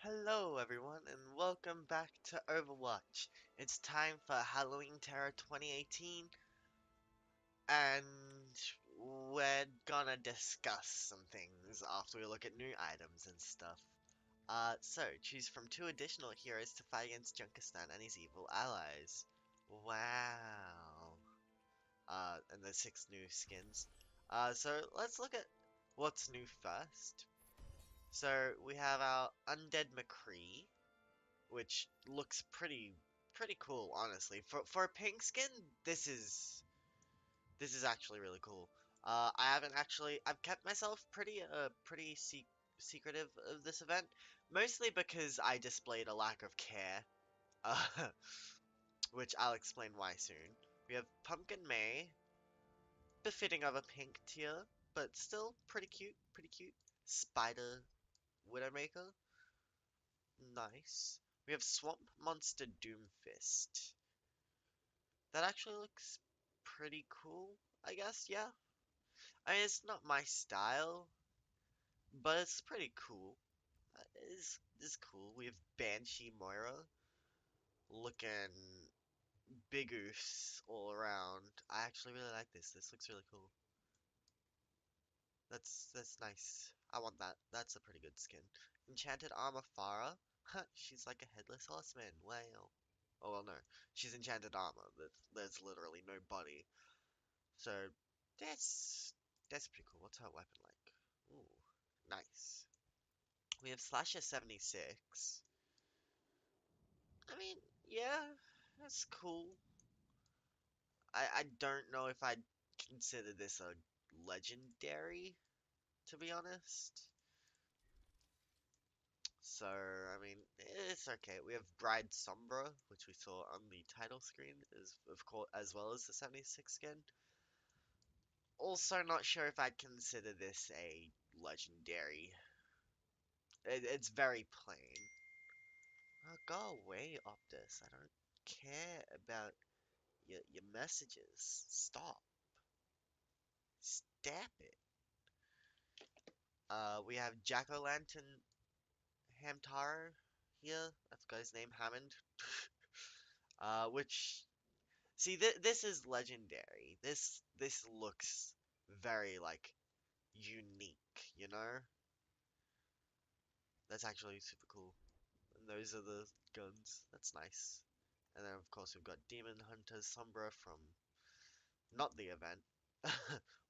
Hello everyone and welcome back to Overwatch. It's time for Halloween Terror 2018 and we're gonna discuss some things after we look at new items and stuff. So choose from two additional heroes to fight against Junkistan and his evil allies. Wow. And there's 6 new skins. So let's look at what's new first. So we have our Undead McCree, which looks pretty cool, honestly. For a pink skin, this is actually really cool. I haven't actually I've kept myself pretty secretive of this event, mostly because I displayed a lack of care, uh, which I'll explain why soon. We have Pumpkin May, befitting of a pink tier, but still pretty cute, pretty cute. Spider Widowmaker, nice. We have Swamp Monster Doomfist. That actually looks pretty cool, I guess, yeah. I mean, it's not my style, but it's pretty cool. It's cool. We have Banshee Moira looking big oofs all around. I actually really like this. This looks really cool. That's nice. I want that. That's a pretty good skin. Enchanted Armor Farah. Huh, she's like a headless horseman. Wow. Oh well, no. She's enchanted armor. There's literally no body. So that's that's pretty cool. What's her weapon like? Ooh, nice. We have Slasher 76. I mean, yeah, that's cool. I don't know if I'd consider this a legendary, to be honest. So, I mean, it's okay. We have Bride Sombra, which we saw on the title screen, as of course, as well as the 76 skin. Also, not sure if I'd consider this a legendary. It's very plain. Oh, go away, Optus. I don't care about your messages. Stop. Stop it. We have Jack-O-Lantern Hamtaro here. That's got his name, Hammond. Which, see, this is legendary. This looks very, like, unique, you know? That's actually super cool. And those are the guns. That's nice. And then, of course, we've got Demon Hunter Sombra from not the event.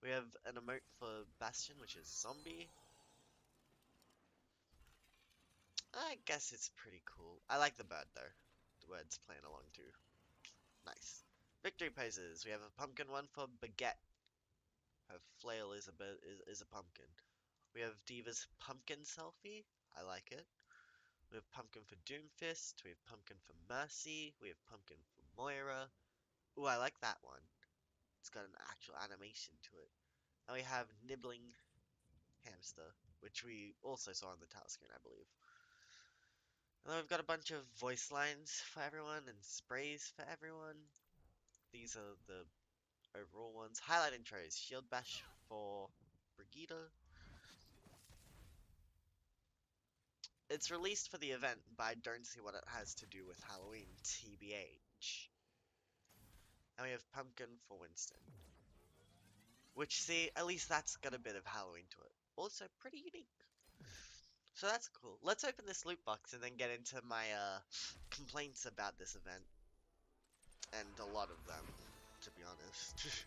We have an emote for Bastion, which is Zombie. I guess it's pretty cool. I like the bird, though. The bird's playing along, too. Nice. Victory poses. We have a pumpkin one for Baguette. Her flail is a pumpkin. We have Diva's pumpkin selfie. I like it. We have pumpkin for Doomfist. We have pumpkin for Mercy. We have pumpkin for Moira. Ooh, I like that one. It's got an actual animation to it. And we have Nibbling Hamster, which we also saw on the title screen, I believe. And then we've got a bunch of voice lines for everyone and sprays for everyone. These are the overall ones. Highlight intros. Shield Bash for Brigitte. It's released for the event, but I don't see what it has to do with Halloween, TBH. And we have Pumpkin for Winston. Which, see, at least that's got a bit of Halloween to it. Also, pretty unique. So that's cool. Let's open this loot box and then get into my complaints about this event. And a lot of them, to be honest.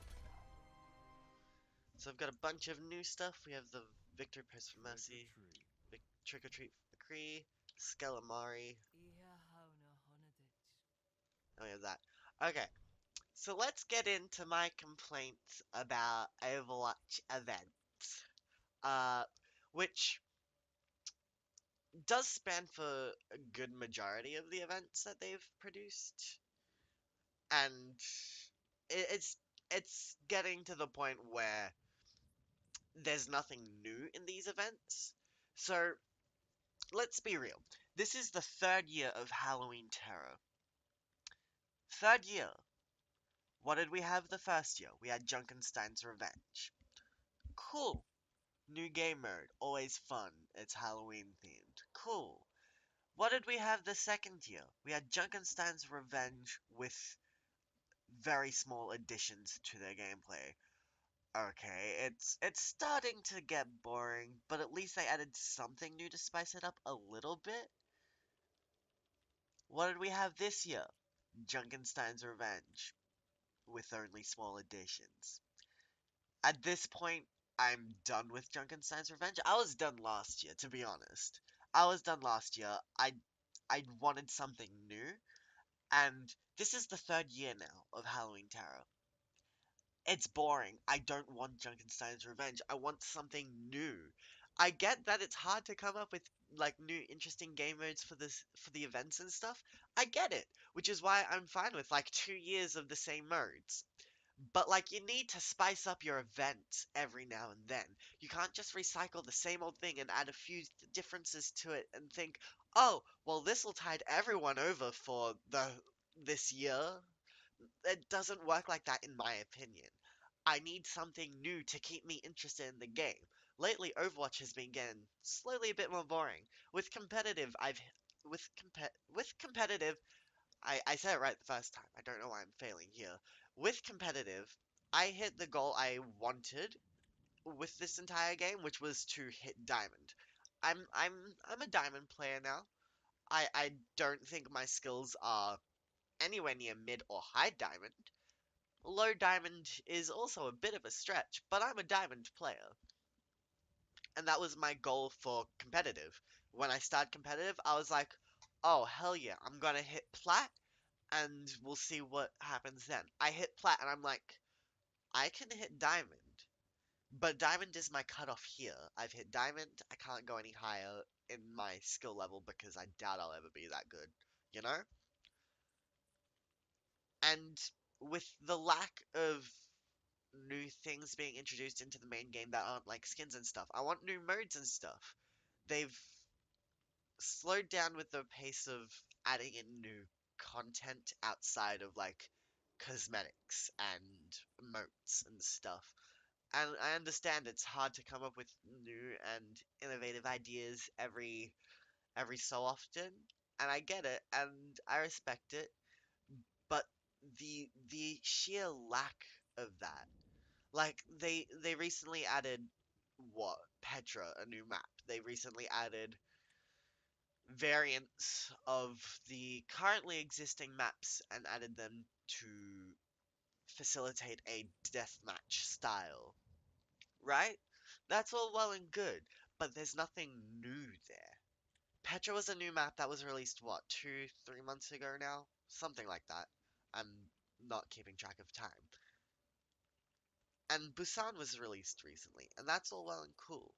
So I've got a bunch of new stuff. We have the Victory Pose for Mercy, Trick or Treat for McCree, Scalamari, and we have that. Okay, so let's get into my complaints about Overwatch events. Uh, which does span for a good majority of the events that they've produced, and it's getting to the point where there's nothing new in these events. So let's be real. This is the third year of Halloween Terror. Third year. What did we have the first year? We had Junkenstein's Revenge. Cool. New game mode. Always fun. It's Halloween themed. Cool. What did we have the second year? We had Junkenstein's Revenge with very small additions to their gameplay. Okay, it's starting to get boring, but at least they added something new to spice it up a little bit. What did we have this year? Junkenstein's Revenge with only small additions. At this point, I'm done with Junkenstein's Revenge. I was done last year, to be honest. I was done last year. I wanted something new, and this is the third year now of Halloween Terror. It's boring. I don't want Junkenstein's Revenge. I want something new. I get that it's hard to come up with like new interesting game modes for this for the events and stuff. I get it, which is why I'm fine with like 2 years of the same modes. But like you need to spice up your events every now and then. You can't just recycle the same old thing and add a few differences to it and think, "Oh, well this will tide everyone over for the this year." It doesn't work like that in my opinion. I need something new to keep me interested in the game. Lately, Overwatch has been getting slowly a bit more boring. With competitive, with competitive, I said it right the first time. I don't know why I'm failing here. With competitive, I hit the goal I wanted with this entire game, which was to hit diamond. I'm I'm I'm a diamond player now. I don't think my skills are anywhere near mid or high diamond. Low diamond is also a bit of a stretch, but I'm a diamond player. And that was my goal for competitive. When I started competitive, I was like, oh, hell yeah, I'm gonna hit plat, and we'll see what happens then. I hit plat, and I'm like, I can hit diamond, but diamond is my cutoff here. I've hit diamond, I can't go any higher in my skill level because I doubt I'll ever be that good, you know? And with the lack of new things being introduced into the main game that aren't like skins and stuff. I want new modes and stuff. They've slowed down with the pace of adding in new content outside of like cosmetics and emotes and stuff. And I understand it's hard to come up with new and innovative ideas every so often, and I get it and I respect it, but the sheer lack of that. Like they recently added what? Petra, a new map. They recently added variants of the currently existing maps and added them to facilitate a deathmatch style. Right? That's all well and good, but there's nothing new there. Petra was a new map that was released what, 2, 3 months ago now? Something like that. I'm not keeping track of time. And Busan was released recently, and that's all well and cool.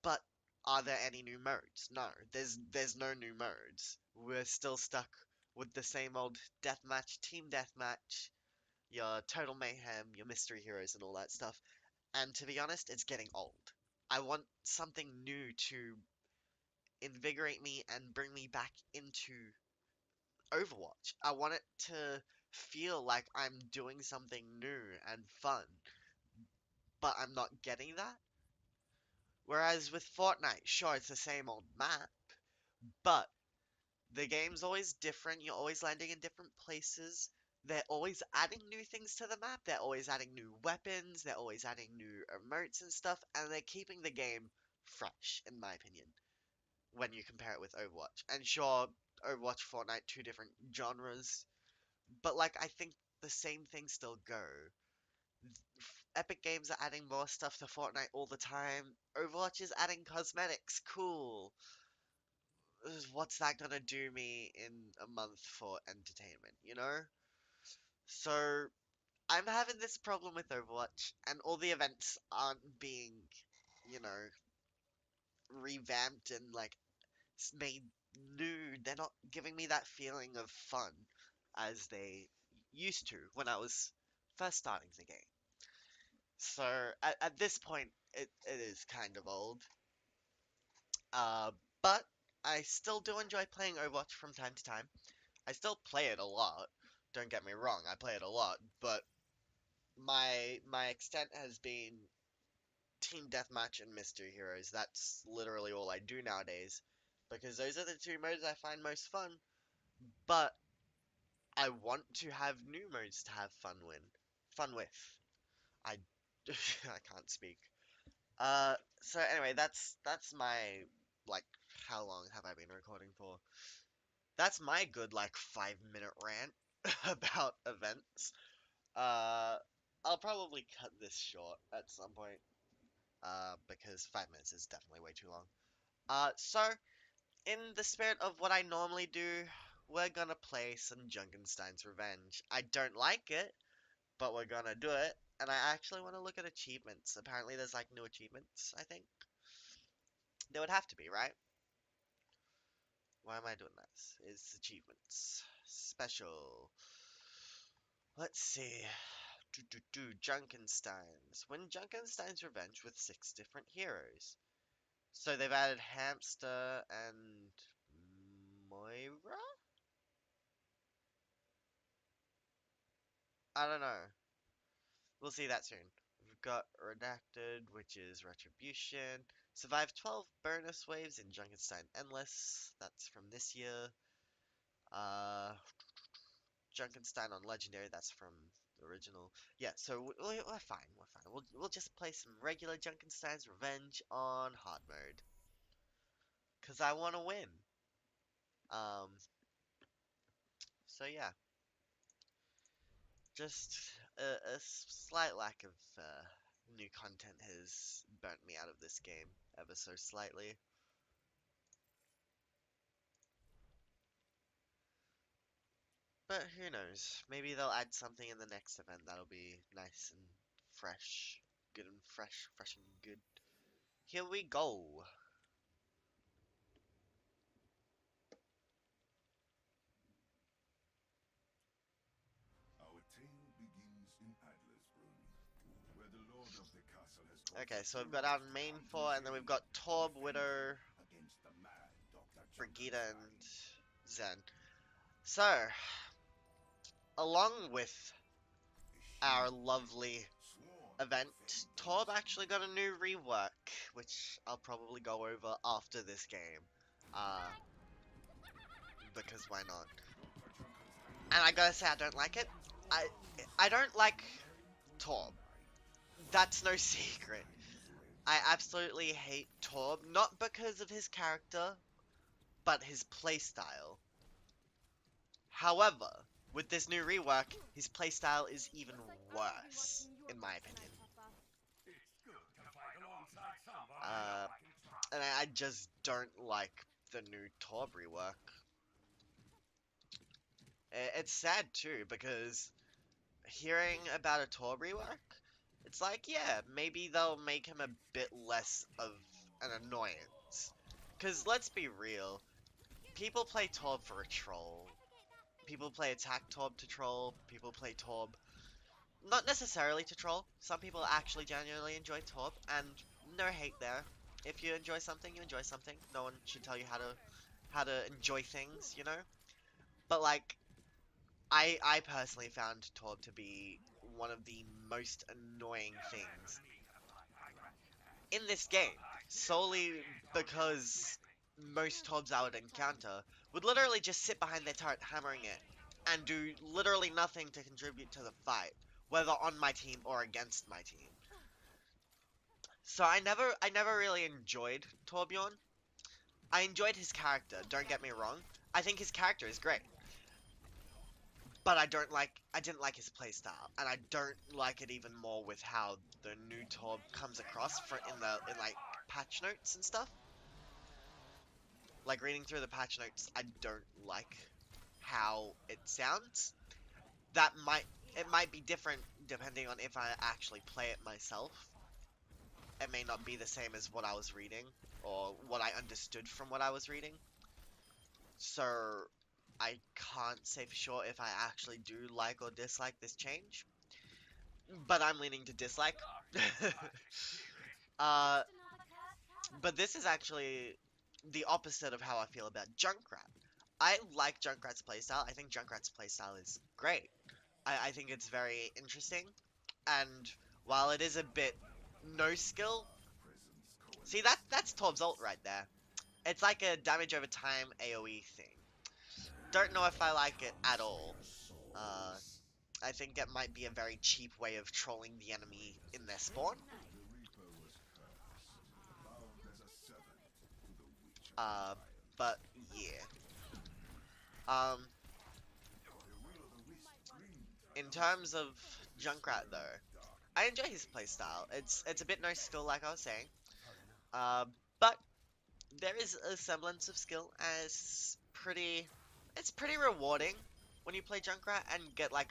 But are there any new modes? No, there's no new modes. We're still stuck with the same old deathmatch, team deathmatch, your total mayhem, your mystery heroes, and all that stuff. And to be honest, it's getting old. I want something new to invigorate me and bring me back into Overwatch. I want it to feel like I'm doing something new and fun, but I'm not getting that. Whereas with Fortnite, sure, it's the same old map, but the game's always different. You're always landing in different places. They're always adding new things to the map. They're always adding new weapons. They're always adding new emotes and stuff. And they're keeping the game fresh, in my opinion, when you compare it with Overwatch. And sure, Overwatch, Fortnite, two different genres. But, like, I think the same things still go. Epic Games are adding more stuff to Fortnite all the time. Overwatch is adding cosmetics. Cool. What's that gonna do me in a month for entertainment, you know? So I'm having this problem with Overwatch, and all the events aren't being, you know, revamped and like made new. They're not giving me that feeling of fun as they used to when I was first starting the game. So at this point, it is kind of old. But I still do enjoy playing Overwatch from time to time. I still play it a lot. Don't get me wrong, I play it a lot, but my extent has been team deathmatch and mystery heroes. That's literally all I do nowadays. because those are the two modes I find most fun. But I want to have new modes to have fun with. I I can't speak. So anyway, that's my like how long have I been recording for? That's my good like 5 minute rant about events. Uh, I'll probably cut this short at some point. Because 5 minutes is definitely way too long. So in the spirit of what I normally do, we're gonna play some Junkenstein's Revenge. I don't like it, but we're gonna do it. And I actually want to look at achievements. Apparently there's like new achievements, I think. There would have to be, right? Why am I doing this? It's achievements. Special. Let's see. Junkenstein's. Win Junkenstein's Revenge with 6 different heroes. So they've added Hamster and Moira? I don't know. We'll see that soon. We've got Redacted, which is Retribution. Survived 12 bonus waves in Junkenstein Endless. That's from this year. Uh, Junkenstein on Legendary. That's from the original. Yeah, so we're fine. We're fine. We'll just play some regular Junkenstein's Revenge on hard mode. Cause I want to win. Um, so yeah. Just a slight lack of new content has burnt me out of this game ever so slightly. But who knows? Maybe they'll add something in the next event that'll be nice and fresh. Good and fresh, fresh and good. Here we go. Our tale begins in Adlersbrunn, where the lord of the castle has called Okay, so for we've got our heroes main and four, and then we've got Torb, Widow, against the mad Dr. Brigida, and Junkenstein. Zen. So, along with The our shield lovely sworn to event, defend Torb those actually got a new rework, which I'll probably go over after this game. Uh, because why not? And I gotta say, I don't like it. I I don't like Torb. That's no secret. I absolutely hate Torb, not because of his character, but his playstyle. However, with this new rework, his playstyle is even worse, in my opinion. Uh, and I just don't like the new Torb rework. It's sad too, because hearing about a Torb rework, it's like, yeah, maybe they'll make him a bit less of an annoyance. Because let's be real, people play Torb for a troll. People play Attack Torb to troll, people play Torb not necessarily to troll. Some people actually genuinely enjoy Torb, and no hate there. If you enjoy something, you enjoy something. No one should tell you how to enjoy things, you know? But like I personally found Torb to be one of the most annoying things in this game, solely because most Torbs I would encounter would literally just sit behind their turret hammering it and do literally nothing to contribute to the fight, whether on my team or against my team. So I never really enjoyed Torbjorn. I enjoyed his character, don't get me wrong. I think his character is great. But I didn't like his playstyle, and I don't like it even more with how the new Torb comes across for in like patch notes and stuff. Like reading through the patch notes, I don't like how it sounds. That might it might be different depending on if I actually play it myself. It may not be the same as what I was reading or what I understood from what I was reading. So I can't say for sure if I actually do like or dislike this change. But I'm leaning to dislike. uh, but this is actually the opposite of how I feel about Junkrat. I like Junkrat's playstyle. I think Junkrat's playstyle is great. I think it's very interesting. And while it is a bit no skill, see that's Torb's ult right there. It's like a damage over time AoE thing. Don't know if I like it at all. Uh, I think it might be a very cheap way of trolling the enemy in their spawn. The Reaper was cursed, bound as a servant to the Witch of Uh, Defiance. but yeah. Um, The will o' the wisp grinned in and hissed, terms of Junkrat whispering though, in the dark. I enjoy his playstyle. It's a bit no skill like I was saying. Uh, but there is a semblance of skill and it's pretty rewarding when you play Junkrat and get like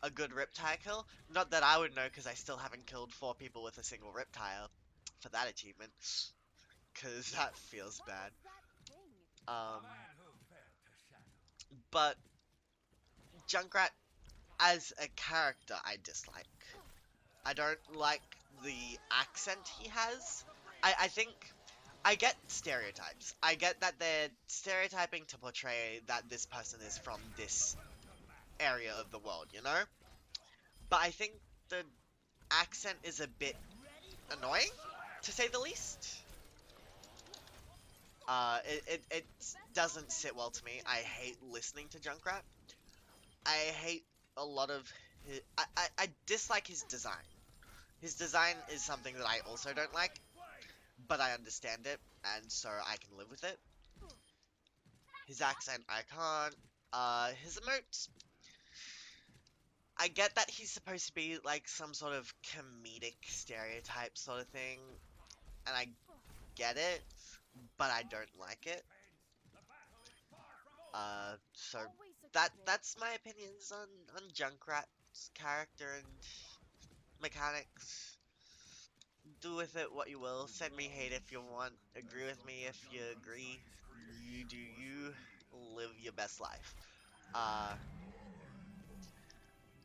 a good Riptire kill. Not that I would know because I still haven't killed 4 people with a single Riptire for that achievement, because that feels bad. Um, but Junkrat as a character, I dislike. I don't like the accent he has. I think I get stereotypes. I get that they're stereotyping to portray that this person is from this area of the world, you know? But I think the accent is a bit annoying, to say the least. It doesn't sit well to me. I hate listening to Junkrat. I hate a lot of I dislike his design. His design is something that I also don't like, but I understand it, and so I can live with it. His accent, I can't. His emotes, I get that he's supposed to be like some sort of comedic stereotype sort of thing, and I get it, but I don't like it. So that's my opinions on Junkrat's character and mechanics. Do with it what you will. Send me hate if you want. Agree with me if you agree. You do you. Live your best life. Uh,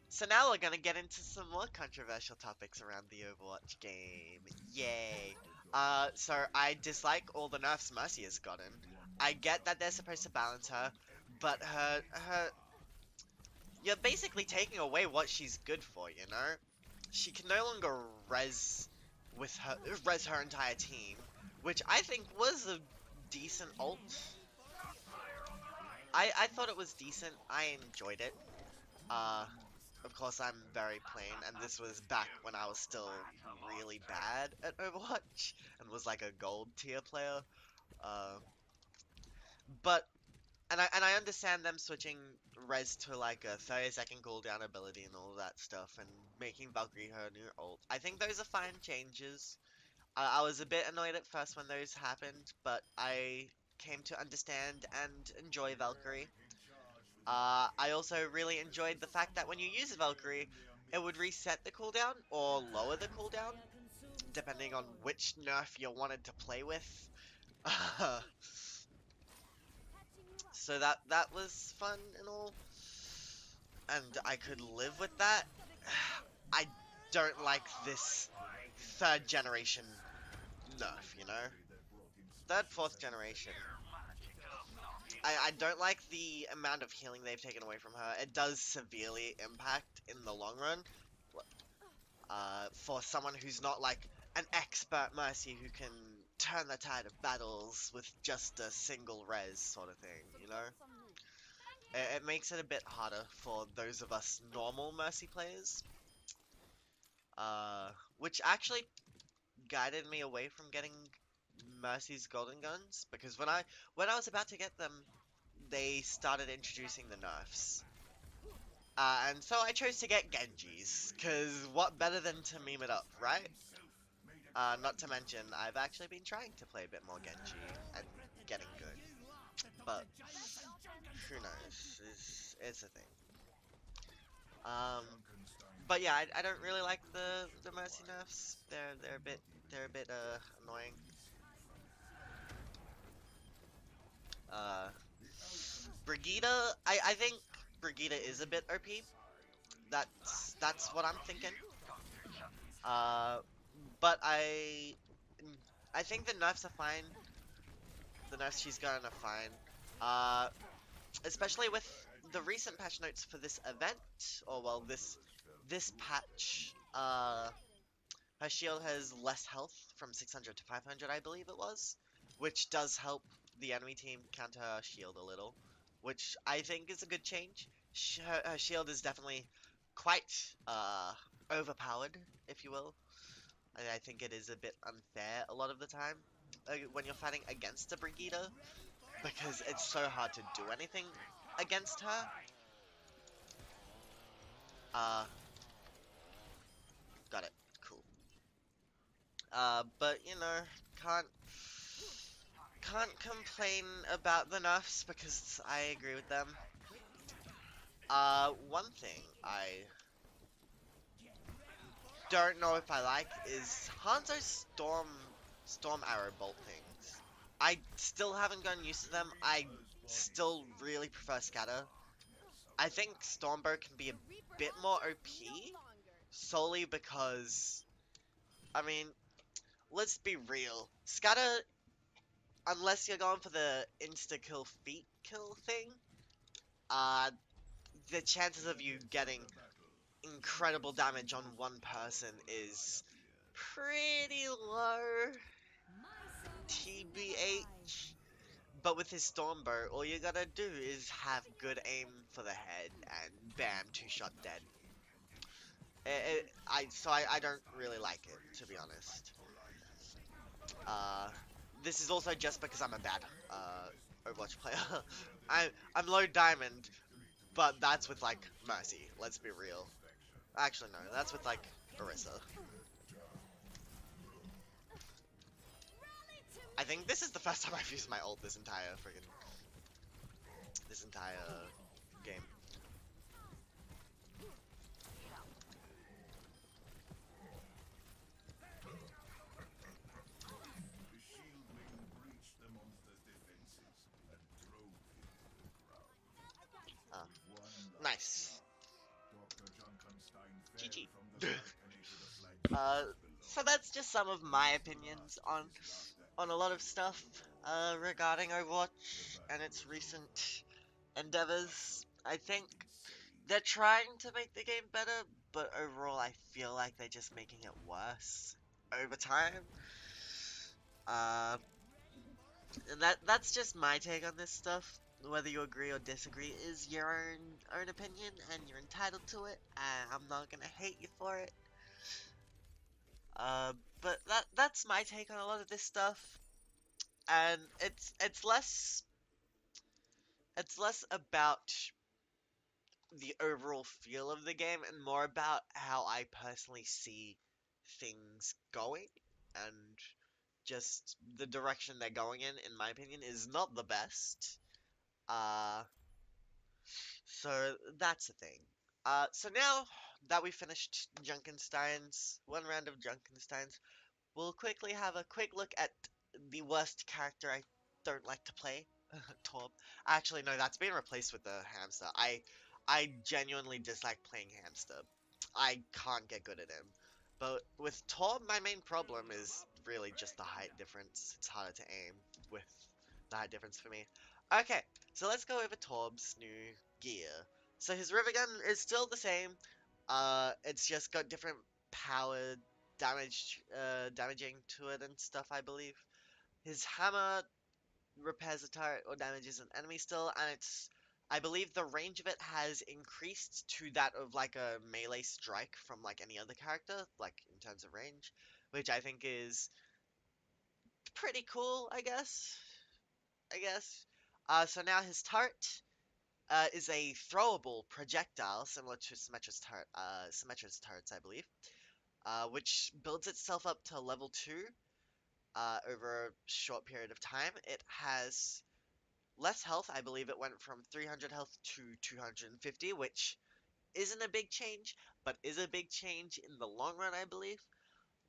so now we're gonna get into some more controversial topics around the Overwatch game. Yay! So I dislike all the nerfs Mercy has gotten. I get that they're supposed to balance her, but her you're basically taking away what she's good for, you know? She can no longer res res her entire team, which I think was a decent ult. I thought it was decent. I enjoyed it. Uh, of course, I'm very plain, and this was back when I was still really bad at Overwatch and was like a gold tier player. Uh, but and I understand them switching res to like a 30-second cooldown ability and all that stuff, and making Valkyrie her new ult. I think those are fine changes. I was a bit annoyed at first when those happened, but I came to understand and enjoy Valkyrie. I also really enjoyed the fact that when you use Valkyrie, it would reset the cooldown or lower the cooldown, depending on which nerf you wanted to play with. So that was fun and all, and I could live with that. I don't like this third generation nerf, you know? Third, fourth generation. I don't like the amount of healing they've taken away from her. It does severely impact in the long run. For someone who's not like an expert Mercy who can turn the tide of battles with just a single res sort of thing, you know? It makes it a bit harder for those of us normal Mercy players. Which actually guided me away from getting Mercy's golden guns, because when I was about to get them, they started introducing the nerfs. And so I chose to get Genjis, because what better than to meme it up, right? Not to mention, I've actually been trying to play a bit more Genji and getting good. But who knows? It's a thing. Um, but yeah, I don't really like the Mercy nerfs. They're a bit annoying. Uh, Brigitte, I think Brigitte is a bit OP. That's what I'm thinking. Uh, but I think the nerfs are fine. The nerfs she's gotten are fine. Uh, Especially with the recent patch notes for this event, or well, this patch. Her shield has less health from 600 to 500, I believe it was, which does help the enemy team counter her shield a little, which I think is a good change. Her shield is definitely quite overpowered, if you will. I think it is a bit unfair a lot of the time when you're fighting against a Brigitte, because it's so hard to do anything against her. Uh, got it. Cool. But you know, can't can't complain about the nerfs because I agree with them. One thing I don't know if I like is Hanzo's storm arrow bolt things. I still haven't gotten used to them. I still really prefer scatter. I think Stormbow can be a bit more OP solely because I mean, let's be real. Scatter, unless you're going for the insta kill feet kill thing, uh the chances of you getting incredible damage on one person is pretty low, TBH. But with his Stormbow, all you gotta do is have good aim for the head, and bam, two-shot dead. I don't really like it, to be honest. Uh, this is also just because I'm a bad Overwatch player. I'm low diamond, but that's with like Mercy. Let's be real. Actually, no, that's with like Orisa. I think this is the first time I've used my ult this entire game. The shield maiden breached the monster's defenses and drove him to the ground. Ah, With one last nice. blow, Dr. Junkenstein fell GG. from the balcony to the flagships below. So that's just some of my His opinions blood was his last on a lot of activity stuff before falling. regarding The Overwatch and battle its was over. recent endeavors. I think Insane. they're trying to make the game better, but overall I feel like they're just making it worse over time. Uh, and that's just my take on this stuff. Whether you agree or disagree is your own opinion, and you're entitled to it. And I'm not gonna hate you for it. Uh, but that's my take on a lot of this stuff, and it's less about the overall feel of the game and more about how I personally see things going, and just the direction they're going in my opinion, is not the best. Uh, so that's the thing. So now that we finished Junkenstein's one round of Junkenstein's, we'll quickly have a quick look at the worst character I don't like to play, Torb. Actually, no, that's been replaced with the hamster. I genuinely dislike playing hamster. I can't get good at him. But with Torb, my main problem is really just the height difference. It's harder to aim with the height difference for me. Okay, so let's go over Torb's new gear. So his river gun is still the same. It's just got different power damaging to it and stuff, I believe. His hammer repairs a turret or damages an enemy still, and I believe the range of it has increased to that of like a melee strike from like any other character, like in terms of range, which I think is pretty cool, I guess. I guess. So now his turret is a throwable projectile similar to Symmetra's turrets, I believe, which builds itself up to level 2 over a short period of time. It has less health. I believe it went from 300 health to 250, which isn't a big change, but is a big change in the long run, I believe.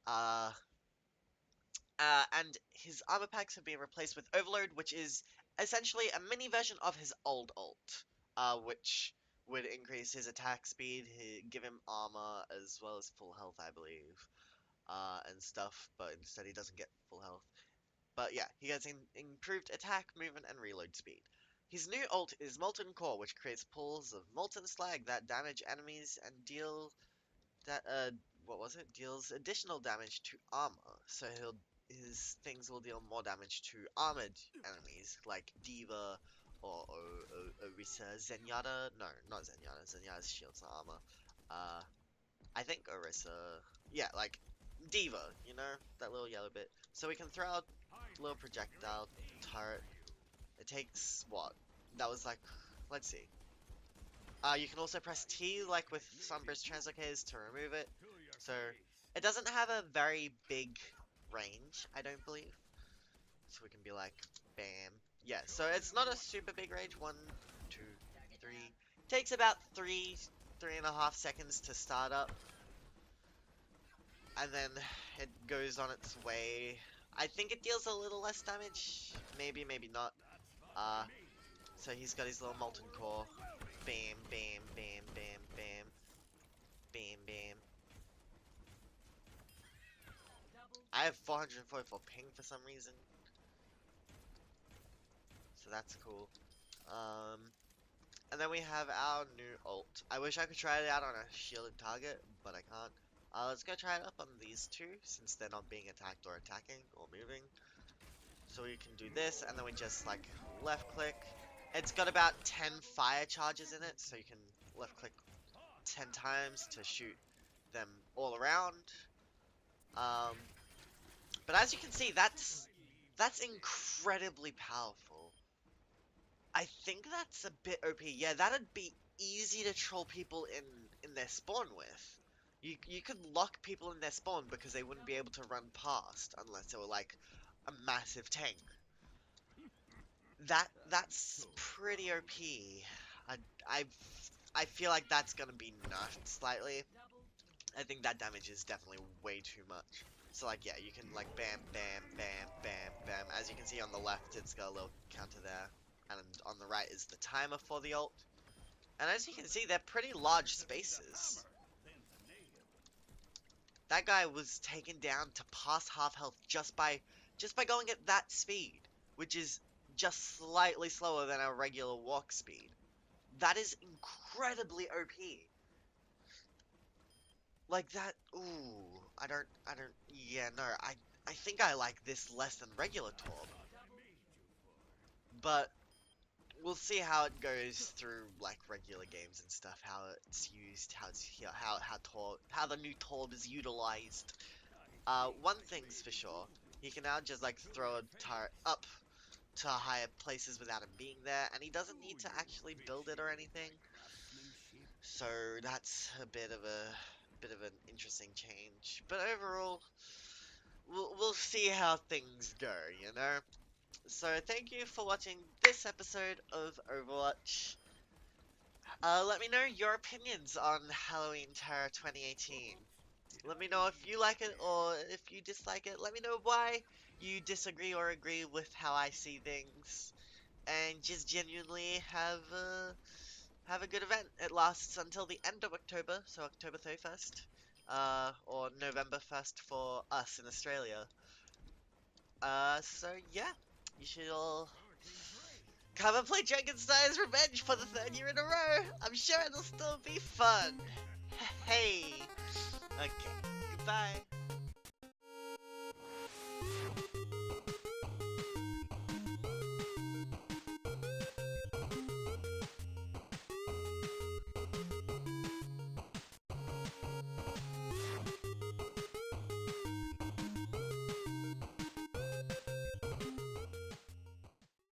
Uh, and his armor packs have been replaced with Overload, which is essentially a mini version of his old ult, which would increase his attack speed, give him armor, as well as full health, I believe, and stuff, but instead he doesn't get full health. But yeah, he gets improved attack, movement, and reload speed. His new ult is Molten Core, which creates pools of molten slag that damage enemies and deal that what was it? Deals additional damage to armor. So his things will deal more damage to armored enemies like Diva or Orisa. Zenyatta? No, not Zenyatta. Zenyatta's shields and armor. Uh, I think Orisa. Yeah, like Diva, you know? That little yellow bit. So we can throw out a little projectile turret. It takes what? That was like, let's see. You can also press T, like with Sunburst Translocators, to remove it. So, it doesn't have a very big range, I don't believe. So we can be like, bam. Yeah, so it's not a super big range. 1, 2, 3. Takes about 3.5 seconds to start up. And then it goes on its way. I think it deals a little less damage. Maybe, maybe not. So he's got his little molten core. Bam, bam, bam, bam, bam. Bam, bam. I have 444 ping for some reason. So that's cool. And then we have our new ult. I wish I could try it out on a shielded target, but I can't. Let's go try it up on these two, since they're not being attacked or attacking or moving. So we can do this, and then we just like left click. It's got about 10 fire charges in it, so you can left click 10 times to shoot them all around. But as you can see, that's incredibly powerful. I think that's a bit OP. Yeah, that'd be easy to troll people in their spawn with. You could lock people in their spawn because they wouldn't be able to run past unless they were like a massive tank. That's pretty OP. I I I feel like that's gonna be nerfed slightly. I think that damage is definitely way too much. So like yeah, you can like bam, bam, bam, bam, bam. As you can see on the left, it's got a little counter there, and on the right is the timer for the ult. And as you can see, they're pretty large spaces. That guy was taken down to past half health just by going at that speed, which is just slightly slower than our regular walk speed. That is incredibly OP. Like that, ooh, yeah, no, I think I like this less than regular Torb. But we'll see how it goes through like regular games and stuff, how it's used, how the new Torb is utilized. One thing's for sure, he can now just like throw a turret up to higher places without him being there, and he doesn't need to actually build it or anything. So that's a bit of an interesting change. But overall, we'll see how things go, you know? So thank you for watching this episode of Overwatch. Let me know your opinions on Halloween Terror 2018. Let me know if you like it or if you dislike it. Let me know why you disagree or agree with how I see things. And just genuinely have a good event. It lasts until the end of October, so October 31st. Or November 1st for us in Australia. So yeah, you should all come and play Dragonstein's Revenge for the 3rd year in a row. I'm sure it'll still be fun. Hey. Okay. Goodbye.